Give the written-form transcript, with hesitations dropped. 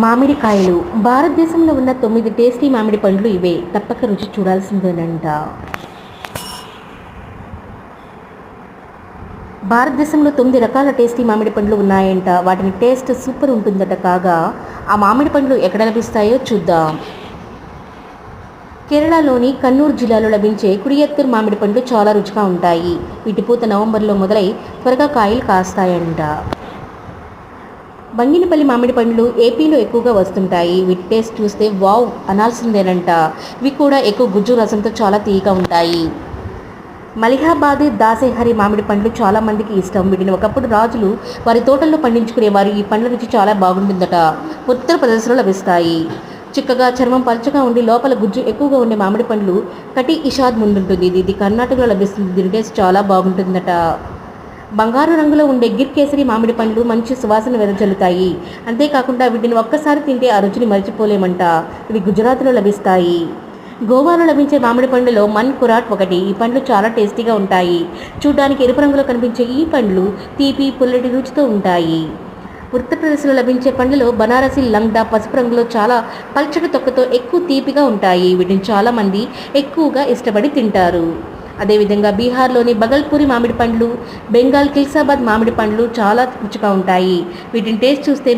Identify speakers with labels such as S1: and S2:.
S1: మామిడికాయలు భారతదేశంలో ఉన్న 9 టేస్టీ మామిడి పండ్లు ఇవే. తప్పక రుచి చూడాల్సిందేనంట. భారతదేశంలో 9 రకాల టేస్టీ మామిడి పండ్లు ఉన్నాయంట. వాటిని టేస్ట్ సూపర్ ఉంటుందట. కాగా ఆ మామిడి పండ్లు ఎక్కడ లభిస్తాయో చూద్దాం. కేరళలోని కన్నూర్ జిల్లాలో లభించే కుడియత్తూరు మామిడి పండ్లు చాలా రుచిగా ఉంటాయి. వీటి పూత నవంబర్లో మొదలై త్వరగా కాయలు కాస్తాయంట. బంగినపల్లి మామిడి పండ్లు ఏపీలో ఎక్కువగా వస్తుంటాయి. వీటి టేస్ట్ చూస్తే వావ్ అనాల్సిందేనంట. ఇవి కూడా ఎక్కువ గుజ్జు రసంతో చాలా తీయగా ఉంటాయి. మలిహాబాద్ దాసేహరి మామిడి పండ్లు చాలా మందికి ఇష్టం. వీటిని ఒకప్పుడు రాజులు వారి తోటల్లో పండించుకునేవారు. ఈ పండ్ల రుచి చాలా బాగుంటుందట. ఉత్తరప్రదేశ్లో లభిస్తాయి. చిక్కగా చర్మం పలుచగా ఉండి లోపల గుజ్జు ఎక్కువగా ఉండే మామిడి పండ్లు కటి ఇషాద్ ముందుంటుంది. ఇది కర్ణాటకలో లభిస్తుంది. దీని టేస్ట్ చాలా బాగుంటుందట. బంగారు రంగులో ఉండే గిర్ కేసరి మామిడి పండ్లు మంచి సువాసన వెదజల్లుతాయి. అంతేకాకుండా వీటిని ఒక్కసారి తింటే ఆ రుచిని మర్చిపోలేమంట. ఇవి గుజరాత్లో లభిస్తాయి. గోవాలో లభించే మామిడి పండ్లలో మన్ కురాట్ ఒకటి. ఈ పండ్లు చాలా టేస్టీగా ఉంటాయి. చూడ్డానికి ఎరుపు రంగులో కనిపించే ఈ పండ్లు తీపి పుల్లటి రుచితో ఉంటాయి. ఉత్తరప్రదేశ్లో లభించే పండ్లలో బనారసి లంగ్డా పసుపు రంగులో చాలా పల్చటి తొక్కతో ఎక్కువ తీపిగా ఉంటాయి. వీటిని చాలామంది ఎక్కువగా ఇష్టపడి తింటారు. అదేవిధంగా బీహార్లోని బగల్పూరి మామిడి పండ్లు, బెంగాల్ కిల్సాబాద్ మామిడి పండ్లు చాలా రుచిగా ఉంటాయి. వీటిని టేస్ట్ చూస్తే